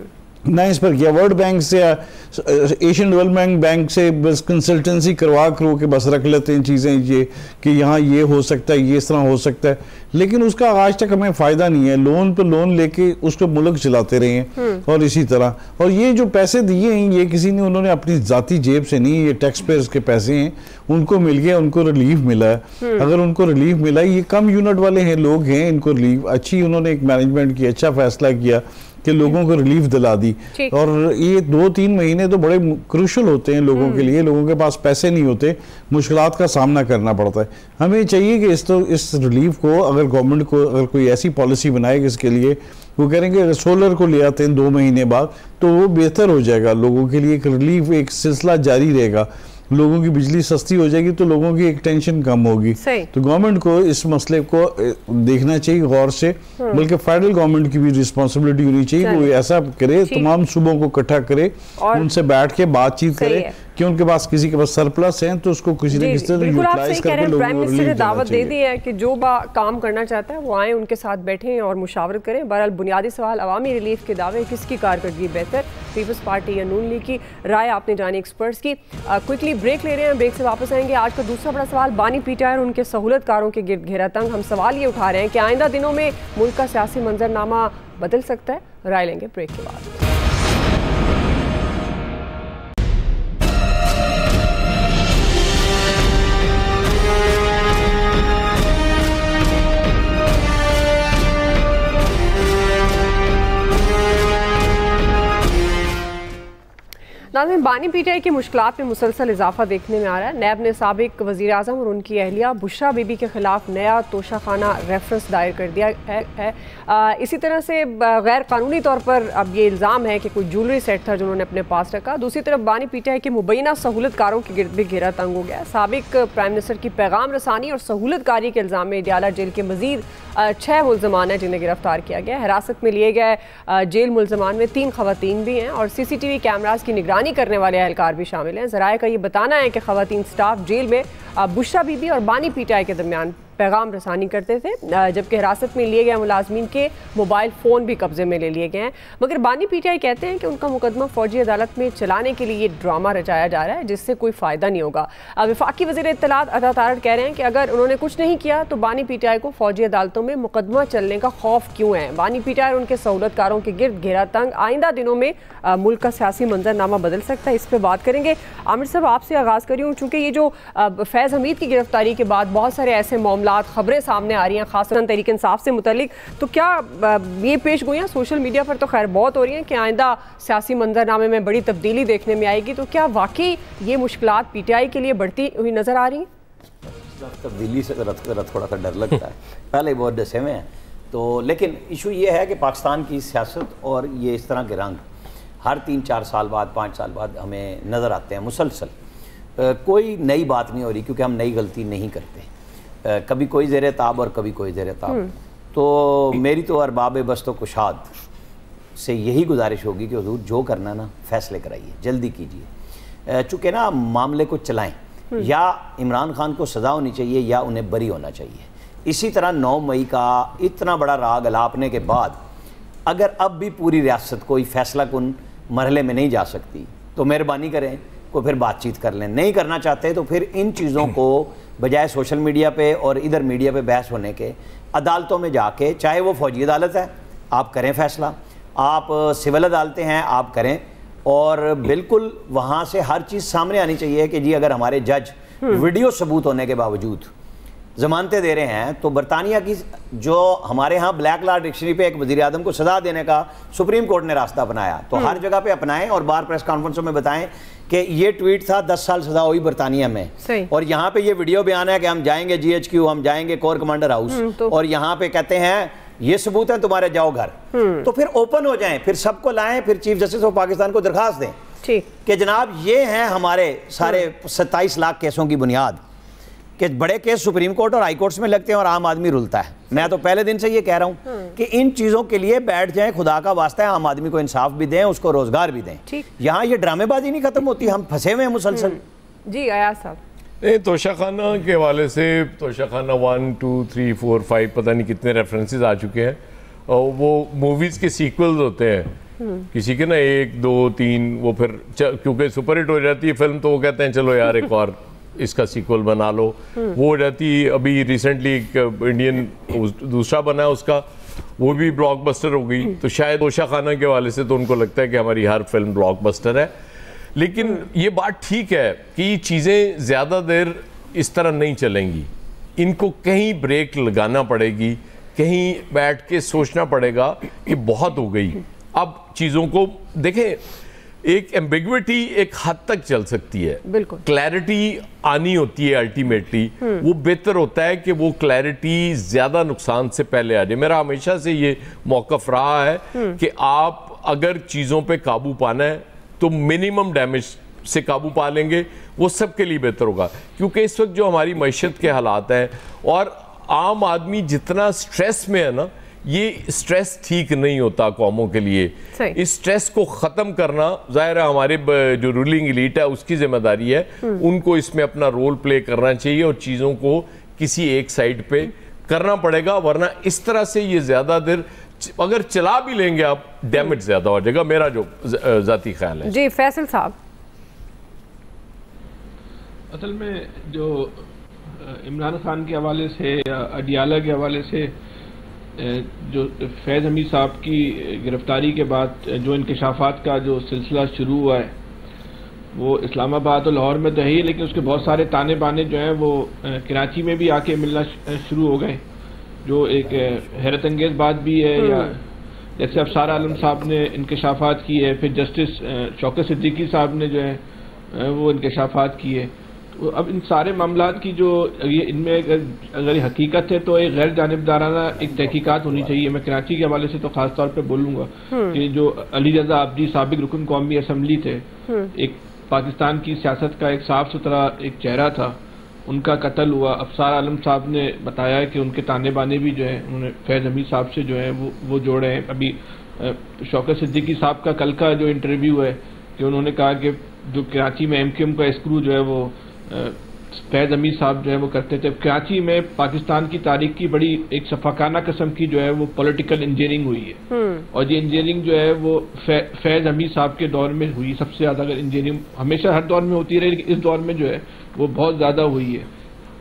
ना इस पर किया। वर्ल्ड बैंक से या एशियन डेवलपमेंट बैंक से बस कंसल्टेंसी करवा के बस रख लेते हैं चीज़ें, ये कि यहाँ ये हो सकता है, ये इस तरह हो सकता है, लेकिन उसका आज तक हमें फ़ायदा नहीं है। लोन पर लोन लेके उसको मुल्क चलाते रहे हैं और इसी तरह। और ये जो पैसे दिए हैं ये किसी ने, उन्होंने अपनी ज़ाती जेब से नहीं, ये टैक्स पेयर्स के पैसे हैं, उनको मिल गया, उनको रिलीफ मिला है। अगर उनको रिलीफ मिला, ये कम यूनिट वाले हैं लोग हैं, इनको रिलीफ अच्छी, उन्होंने एक मैनेजमेंट की, अच्छा फैसला किया कि लोगों को रिलीफ दिला दी। और ये 2-3 महीने तो बड़े क्रूशल होते हैं लोगों के लिए, लोगों के पास पैसे नहीं होते, मुश्किलात का सामना करना पड़ता है। हमें चाहिए कि इस रिलीफ को, अगर गवर्नमेंट को अगर कोई ऐसी पॉलिसी बनाए कि इसके लिए वो करेंगे, अगर सोलर को ले आते हैं 2 महीने बाद तो वो बेहतर हो जाएगा लोगों के लिए। एक रिलीफ, एक सिलसिला जारी रहेगा, लोगों की बिजली सस्ती हो जाएगी तो लोगों की एक टेंशन कम होगी। तो गवर्नमेंट को इस मसले को देखना चाहिए गौर से, बल्कि फेडरल गवर्नमेंट की भी रिस्पांसिबिलिटी होनी चाहिए कि वो ऐसा करे, तमाम सूबों को इकट्ठा करे, उनसे बैठ के बातचीत करे कि उनके पास किसी के पास सरप्लस है तो उसको किसी न किसी तरह यूटिलाइज करके लोगों को रिलीफ देना चाहिए। दावत दे दी है कि जो काम करना चाहता है वो आए, उनके साथ बैठें और मुशावरत करें। बहरहाल बुनियादी सवाल, अवामी रिलीफ के दावे, किसकी कारकर्दगी बेहतर, पीपल्स पार्टी या नून लीग की? राय आपने जानी एक्सपर्ट्स की। क्विकली ब्रेक ले रहे हैं, ब्रेक से वापस आएंगे। आज का दूसरा बड़ा सवाल, बानी पीटीआई और उनके सहूलतकारों के गिर्द घेरा तंग। हम सवाल ये उठा रहे हैं कि आइंदा दिनों में मुल्क का सियासी मंजरनामा बदल सकता है? राय लेंगे ब्रेक के बाद। नाज़रीन, बानी पीटीआई की मुश्किलात में मुसलसल इजाफा देखने में आ रहा है। नैब ने साबिक वज़ीर आज़म और उनकी अहलिया बुशरा बीबी के खिलाफ नया तोशाखाना रेफरेंस दायर कर दिया है। इसी तरह से गैर कानूनी तौर पर अब ये इल्ज़ाम है कि कोई ज्वेलरी सेट था जो उन्होंने अपने पास रखा। दूसरी तरफ बानी पीटीआई के मुबैना सहूलतकारों के गिरद भी घेरा तंग हो गया। साबिक प्राइम मिनिस्टर की पैगाम रसानी और सहूलतकारी के इल्ज़ाम में अडियाला जेल के मजीद 6 मुल्ज़मान हैं जिन्हें गिरफ्तार किया गया। हिरासत में लिए गए जेल मुल्ज़मान में 3 खवातीन भी हैं और CCTV कैमरास की निगरानी करने वाले एहलकार भी शामिल हैं। ज़राए का ये बताना है कि खवातीन स्टाफ जेल में बुशरा बीबी और बानी पीटीआई के दरमियान पैगाम रसानी करते थे, जबकि हिरासत में लिए गए मुलाजमीन के मोबाइल फ़ोन भी कब्जे में ले लिए गए हैं। मगर बानी पीटीआई कहते हैं कि उनका मुकदमा फ़ौजी अदालत में चलाने के लिए ये ड्रामा रचाया जा रहा है जिससे कोई फ़ायदा नहीं होगा। वफाकी वज़ीर इत्तलात अता तारड़ कह रहे हैं कि अगर उन्होंने कुछ नहीं किया तो बानी पीटीआई को फ़ौजी अदालतों में मुकदमा चलने का खौफ क्यों है। बानी पीटीआई और उनके सहूलतकारों के गिरद घेरा तंग आइंदा दिनों में मुल्क का सियासी मंजरनामा बदल सकता है। इस पर बात करेंगे। आमिर साहब, आपसे आगाज़ करी हूँ, चूँकि ये जो फैज़ हमीद की गिरफ्तारी के बाद बहुत सारे ऐसे मामलात खबरें सामने आ रही हैं, खासतौर तहरीक इंसाफ से मुतल्लिक, तो क्या ये पेश गोइयाँ सोशल मीडिया पर तो खैर बहुत हो रही हैं कि आइंदा सियासी मंजरनामे में बड़ी तब्दीली देखने में आएगी, तो क्या वाकई ये मुश्किलात पीटीआई के लिए बढ़ती हुई नज़र आ रही हैं? तब्दीली से थोड़ा सा डर लगता है, पहले बहुत डसे हुए हैं तो। लेकिन इशू ये है कि पाकिस्तान की सियासत और ये इस तरह के रंग हर 3-4 साल बाद 5 साल बाद हमें नज़र आते हैं मुसलसल। कोई नई बात नहीं हो रही क्योंकि हम नई गलती नहीं करते। कभी कोई ज़ेरे ताब और कभी कोई ज़ेरे ताब। तो मेरी तो अरबाब बस तो कुशाद से यही गुजारिश होगी कि हुजूर जो करना ना फैसले कराइए, जल्दी कीजिए। चूँकि ना मामले को चलाएं, या इमरान खान को सज़ा होनी चाहिए या उन्हें बरी होना चाहिए। इसी तरह 9 मई का इतना बड़ा राग अलापने के बाद अगर अब भी पूरी रियासत कोई फैसला कुन मरहले में नहीं जा सकती तो मेहरबानी करें को फिर बातचीत कर लें। नहीं करना चाहते तो फिर इन चीज़ों को बजाय सोशल मीडिया पे और इधर मीडिया पे बहस होने के अदालतों में जाके, चाहे वो फौजी अदालत है आप करें फैसला, आप सिविल अदालतें हैं आप करें, और बिल्कुल वहाँ से हर चीज़ सामने आनी चाहिए कि जी अगर हमारे जज वीडियो सबूत होने के बावजूद जमानतें दे रहे हैं तो बरतानिया की जो हमारे यहाँ ब्लैक लॉ डिक्शनरी पे एक वज़ीर आज़म को सज़ा देने का सुप्रीम कोर्ट ने रास्ता अपनाया, तो हर जगह पे अपनाएं और बार प्रेस कॉन्फ्रेंसों में बताएं कि ये ट्वीट था 10 साल सज़ा हुई बरतानिया में, और यहाँ पे ये वीडियो बयान है कि हम जाएंगे GHQ, हम जाएंगे कोर कमांडर हाउस और यहाँ पे कहते हैं ये सबूत है तुम्हारे, जाओ घर। तो फिर ओपन हो जाएं, फिर सबको लाएं, फिर चीफ जस्टिस ऑफ पाकिस्तान को दरखास्त दें कि जनाब ये हैं हमारे सारे 27 लाख केसों की बुनियाद, कि बड़े केस सुप्रीम कोर्ट और हाई कोर्ट्स में लगते हैं और आम आदमी रुलता है। मैं तो पहले दिन से ये कह रहा हूँ कि इन चीज़ों के लिए बैठ जाएं, खुदा का वास्ता है, आम आदमी को इंसाफ भी दें, उसको रोजगार भी दें। यहाँ ये ड्रामेबाजी नहीं खत्म होती, हम फंसे हुए हैं मुसलसल। जी अयाज साहब, नहीं, तोशाखाना के हवाले से तोशाखाना 1, 2, 3, 4, 5 पता नहीं कितने रेफरेंसेस आ चुके हैं, और वो मूवीज़ के सीक्वल्स होते हैं किसी के ना 1, 2, 3, वो फिर क्योंकि सुपरहिट हो जाती है फिल्म तो वो कहते हैं चलो यार एक और इसका सीक्वल बना लो। वो हो जाती, अभी रिसेंटली एक इंडियन दूसरा बना उसका, वो भी ब्लॉकबस्टर हो गई। तो शायद तोशाखाना के हवाले से तो उनको लगता है कि हमारी हर फिल्म ब्लॉकबस्टर है। लेकिन ये बात ठीक है कि चीज़ें ज़्यादा देर इस तरह नहीं चलेंगी, इनको कहीं ब्रेक लगाना पड़ेगी, कहीं बैठ के सोचना पड़ेगा कि बहुत हो गई। अब चीज़ों को देखें, एक एम्बिग्विटी एक हद तक चल सकती है, बिल्कुल क्लैरिटी आनी होती है अल्टीमेटली। वो बेहतर होता है कि वो क्लैरिटी ज़्यादा नुकसान से पहले आ जाए। मेरा हमेशा से ये मौक़िफ़ रहा है कि आप अगर चीज़ों पे काबू पाना है तो मिनिमम डैमेज से काबू पा लेंगे, वो सबके लिए बेहतर होगा। क्योंकि इस वक्त जो हमारी मईशत के हालात हैं और आम आदमी जितना स्ट्रेस में है ना, ये स्ट्रेस ठीक नहीं होता कौमों के लिए। इस स्ट्रेस को ख़त्म करना ज़ाहिर है हमारे जो रूलिंग एलीट है उसकी जिम्मेदारी है, उनको इसमें अपना रोल प्ले करना चाहिए और चीज़ों को किसी एक साइड पे करना पड़ेगा, वरना इस तरह से ये ज़्यादा देर अगर चला भी लेंगे आप डैमेज ज़्यादा हो जाएगा, मेरा जो ज़ाती ख्याल है। जी फैसल साहब, असल में जो इमरान खान के हवाले से या अडियाला के हवाले से जो फैज़ हमीद साहब की गिरफ्तारी के बाद जो इंकशाफात का जो सिलसिला शुरू हुआ है वो इस्लामाबाद और लाहौर में तो है ही, लेकिन उसके बहुत सारे ताने बाने जो हैं वो कराची में भी आके मिलना शुरू हो गए, जो एक हैरत अंगेज़ बात भी है। या जैसे अफसार आलम साहब ने इंकशाफात की है, फिर जस्टिस शौकत सिद्दीकी साहब ने जो है वो इंकशाफात की है। तो अब इन सारे मामलात की जो ये इनमें अगर हकीकत है तो एक गैर जानिबदाराना एक तहकीकात होनी चाहिए। मैं कराची के हवाले से तो खास तौर पे बोलूँगा कि जो अली रजा आबदी साबिक रुकन कौमी असम्बली थे, एक पाकिस्तान की सियासत का एक साफ सुथरा एक चेहरा था, उनका कत्ल हुआ। अफसार आलम साहब ने बताया कि उनके ताने बाने भी जो है उन्होंने फैज़ हमीद साहब से जो है वो जोड़े हैं। अभी शौकत सिद्दीकी साहब का कल का जो इंटरव्यू है कि उन्होंने कहा कि जो कराची में MQM का स्क्रू जो है वो फैज़ हमीद साहब जो है वो करते थे। कराची में पाकिस्तान की तारीख की बड़ी एक सफाकाना किस्म की जो है वो पॉलिटिकल इंजीनियरिंग हुई है, और ये इंजीनियरिंग जो है वो फैज़ हमीद साहब के दौर में हुई सबसे ज़्यादा। अगर इंजीनियरिंग हमेशा हर दौर में होती रही, लेकिन इस दौर में जो है वो बहुत ज़्यादा हुई है।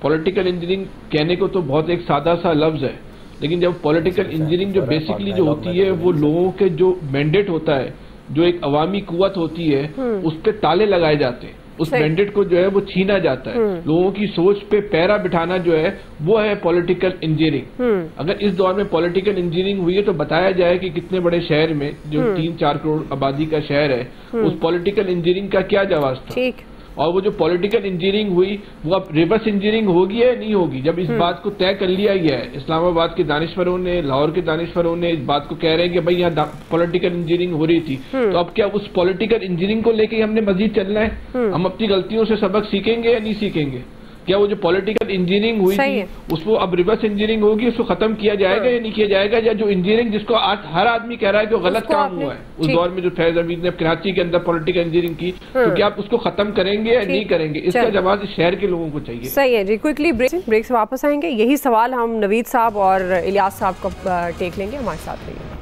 पॉलिटिकल इंजीनियरिंग कहने को तो बहुत एक सादा सा लफ्ज़ है, लेकिन जब पॉलिटिकल इंजीनियरिंग जो बेसिकली जो होती है वो लोगों के जो मैंडेट होता है, जो एक अवामी कुव्वत होती है, उस पर ताले लगाए जाते हैं, उस मैंडेट को जो है वो छीना जाता है। लोगों की सोच पे पैरा बिठाना जो है वो है पॉलिटिकल इंजीनियरिंग। अगर इस दौर में पॉलिटिकल इंजीनियरिंग हुई है तो बताया जाए कि कितने बड़े शहर में जो 3-4 करोड़ आबादी का शहर है, उस पॉलिटिकल इंजीनियरिंग का क्या जवाब था। और वो जो पॉलिटिकल इंजीनियरिंग हुई वो अब रिवर्स इंजीनियरिंग होगी या नहीं होगी, जब इस बात को तय कर लिया गया है। इस्लामाबाद के दानिश्वरों ने, लाहौर के दानिश्वरों ने इस बात को कह रहे हैं कि भाई यहाँ पॉलिटिकल इंजीनियरिंग हो रही थी, तो अब क्या उस पॉलिटिकल इंजीनियरिंग को लेके हमने मजीद चलना है? हम अपनी गलतियों से सबक सीखेंगे या नहीं सीखेंगे? क्या वो जो पॉलिटिकल इंजीनियरिंग हुई थी उसको अब रिवर्स इंजीनियरिंग होगी, उसको खत्म किया जाएगा या नहीं किया जाएगा? या जो इंजीनियरिंग जिसको आज हर आदमी कह रहा है कि गलत काम हुआ है, उस दौर में जो फैज़ हमीद ने कराची के अंदर पॉलिटिकल इंजीनियरिंग की, तो क्या आप उसको खत्म करेंगे या नहीं करेंगे? इसका जवाब इस शहर के लोगों को चाहिए। सही है जी। क्विकली ब्रेक से वापस आएंगे, यही सवाल हम नवीद साहब और इलियास साहब का टेक लेंगे। हमारे साथ रहिए।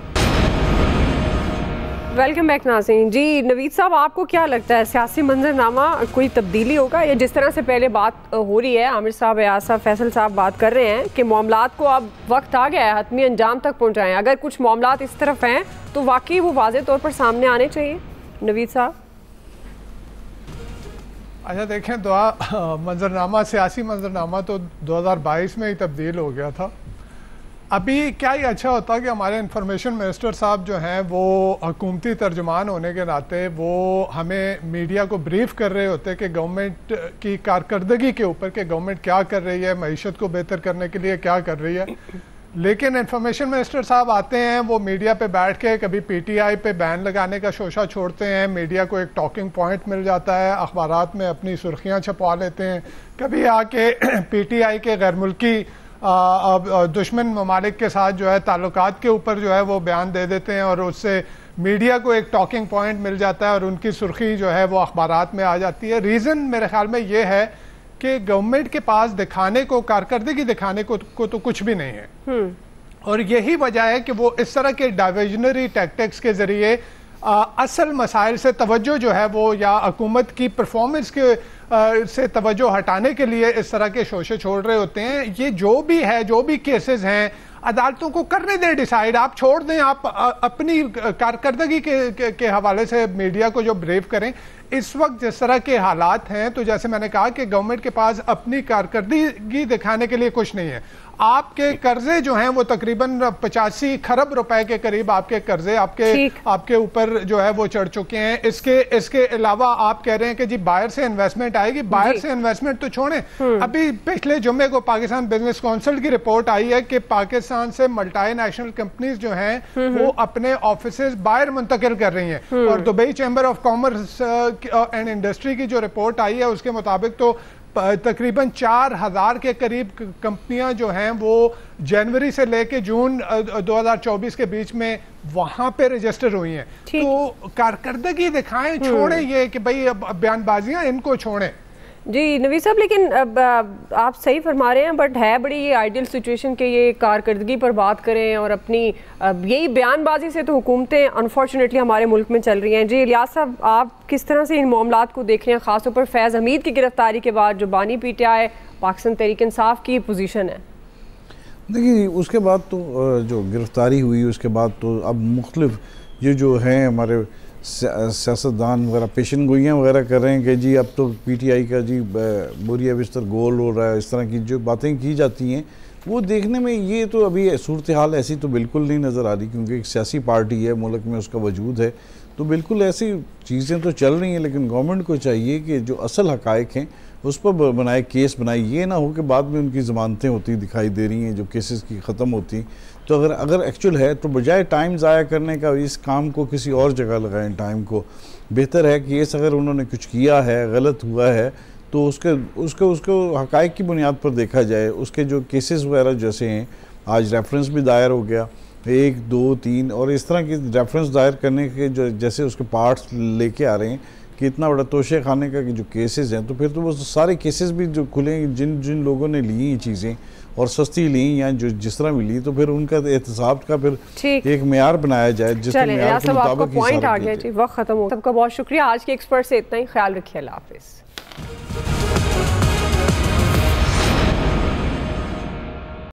वेलकम बैक नाज़रीन। जी नवीद साहब, आपको क्या लगता है सियासी मंजरनामा कोई तब्दीली होगा, या जिस तरह से पहले बात हो रही है, आमिर साहब, एयाज साहब, फैसल साहब बात कर रहे हैं कि मामलात को अब वक्त आ गया है हतमी अंजाम तक पहुँचाएं, अगर कुछ मामलात इस तरफ हैं तो वाकई वो वाज़े तौर पर सामने आने चाहिए? नवीद साहब। अच्छा देखें, मंजरनामा, सियासी मंजरनामा तो 2022 में ही तब्दील हो गया था। अभी क्या ही अच्छा होता कि हमारे इंफॉर्मेशन मिनिस्टर साहब जो हैं वो हुकूमती तर्जुमान होने के नाते वो हमें मीडिया को ब्रीफ कर रहे होते कि गवर्नमेंट की कारकर्दगी के ऊपर कि गवर्नमेंट क्या कर रही है, मईशत को बेहतर करने के लिए क्या कर रही है। लेकिन इंफॉर्मेशन मिनिस्टर साहब आते हैं, वो मीडिया पे बैठ के कभी PTI पे बैन लगाने का शोशा छोड़ते हैं, मीडिया को एक टॉकिंग पॉइंट मिल जाता है, अखबारात में अपनी सुर्खियाँ छपवा लेते हैं, कभी आके PTI के गैर मुल्की दुश्मन ममालिक के साथ जो है ताल्लुकात के ऊपर जो है वो बयान दे देते हैं, और उससे मीडिया को एक टॉकिंग पॉइंट मिल जाता है और उनकी सुर्खी जो है वो अखबारात में आ जाती है। रीज़न मेरे ख्याल में ये है कि गवर्नमेंट के पास दिखाने को, कारकर्दगी दिखाने को तो कुछ भी नहीं है, और यही वजह है कि वो इस तरह के डाइवर्जनरी टैक्टिक्स के ज़रिए असल मसाइल से तवज्जो जो है वो, या हुकूमत की परफॉर्मेंस के से तवज्जो हटाने के लिए इस तरह के शोशे छोड़ रहे होते हैं। ये जो भी है, जो भी केसेस हैं, अदालतों को करने दें डिसाइड, आप छोड़ दें, आप अपनी कारकर्दगी के हवाले से मीडिया को जो ब्रीफ करें। इस वक्त जिस तरह के हालात हैं, तो जैसे मैंने कहा कि गवर्नमेंट के पास अपनी कारकर्दगी दिखाने के लिए कुछ नहीं है। आपके कर्जे जो हैं वो तकरीबन 85 खरब रुपए के करीब आपके कर्जे आपके ऊपर जो है वो चढ़ चुके हैं। इसके अलावा आप कह रहे हैं कि जी बाहर से इन्वेस्टमेंट आएगी, बाहर से इन्वेस्टमेंट तो छोड़ें, अभी पिछले जुम्मे को पाकिस्तान बिजनेस काउंसिल की रिपोर्ट आई है कि पाकिस्तान से मल्टीनेशनल कंपनीज जो हैं वो अपने ऑफिसेज बाहर मुंतकिल कर रही हैं, और Dubai chamber of commerce and industry की जो रिपोर्ट आई है उसके मुताबिक तो तकरीबन 4000 के करीब कंपनियां जो हैं वो जनवरी से लेके जून 2024 के बीच में वहां पे रजिस्टर हुई हैं। तो कारकर्दगी दिखाएं, छोड़ें ये कि भाई बयानबाजियां इनको छोड़ें। जी नवीद साहब, लेकिन अब आप सही फरमा रहे हैं, बट है बड़ी ये आइडियल सिचुएशन कि ये कारकर्दगी पर बात करें और अपनी यही बयानबाजी से तो हुकूमतें अनफॉर्चुनेटली हमारे मुल्क में चल रही हैं। जी इलियास साहब, आप किस तरह से इन मामलात को देख रहे हैं, ख़ासतौर पर फैज़ हमीद की गिरफ्तारी के बाद जो बानी PTI पाकिस्तान तहरीक इंसाफ की पोजीशन है? देखिए उसके बाद तो जो गिरफ्तारी हुई उसके बाद तो अब मुख्तलिफ ये जो हैं हमारे सियासतदान वगैरह पेशन गोइयाँ वगैरह कर रहे हैं कि जी अब तो PTI का जी बोरिया बिस्तर गोल हो रहा है, इस तरह की जो बातें की जाती हैं वो देखने में ये तो अभी सूरत हाल ऐसी तो बिल्कुल नहीं नज़र आ रही, क्योंकि एक सियासी पार्टी है, मुल्क में उसका वजूद है, तो बिल्कुल ऐसी चीज़ें तो चल रही हैं। लेकिन गवर्नमेंट को चाहिए कि जो असल हकायक हैं उस पर बनाए, केस बनाए। ये ना हो कि बाद में उनकी ज़मानतें होती दिखाई दे रही हैं जो केसेस की ख़त्म होती। तो अगर एक्चुअल है तो बजाय टाइम ज़ाया करने का इस काम को किसी और जगह लगाएं। टाइम को बेहतर है कि केस अगर उन्होंने कुछ किया है, गलत हुआ है, तो उसको हकायक की बुनियाद पर देखा जाए। उसके जो केसेस वगैरह जैसे हैं, आज रेफरेंस भी दायर हो गया 1, 2, 3 और इस तरह की रेफरेंस दायर करने के जो जैसे उसके पार्ट्स लेके आ रहे हैं कि इतना बड़ा तोशे खाने का कि जो केसेस हैं, तो फिर तो वो सारे केसेस भी जो खुले जिन लोगों ने ली ये चीज़ें और सस्ती ली या जो जिस तरह भी ली, तो फिर उनका एहतसाब का फिर एक मेयार बनाया जाए जिसके मेयार के मुताबिक पॉइंट आ गया जी, वक्त खत्म हो। सबका बहुत शुक्रिया। आज के एक्सपर्ट से इतना ही, ख्याल रखिए, अल्लाह हाफिज़।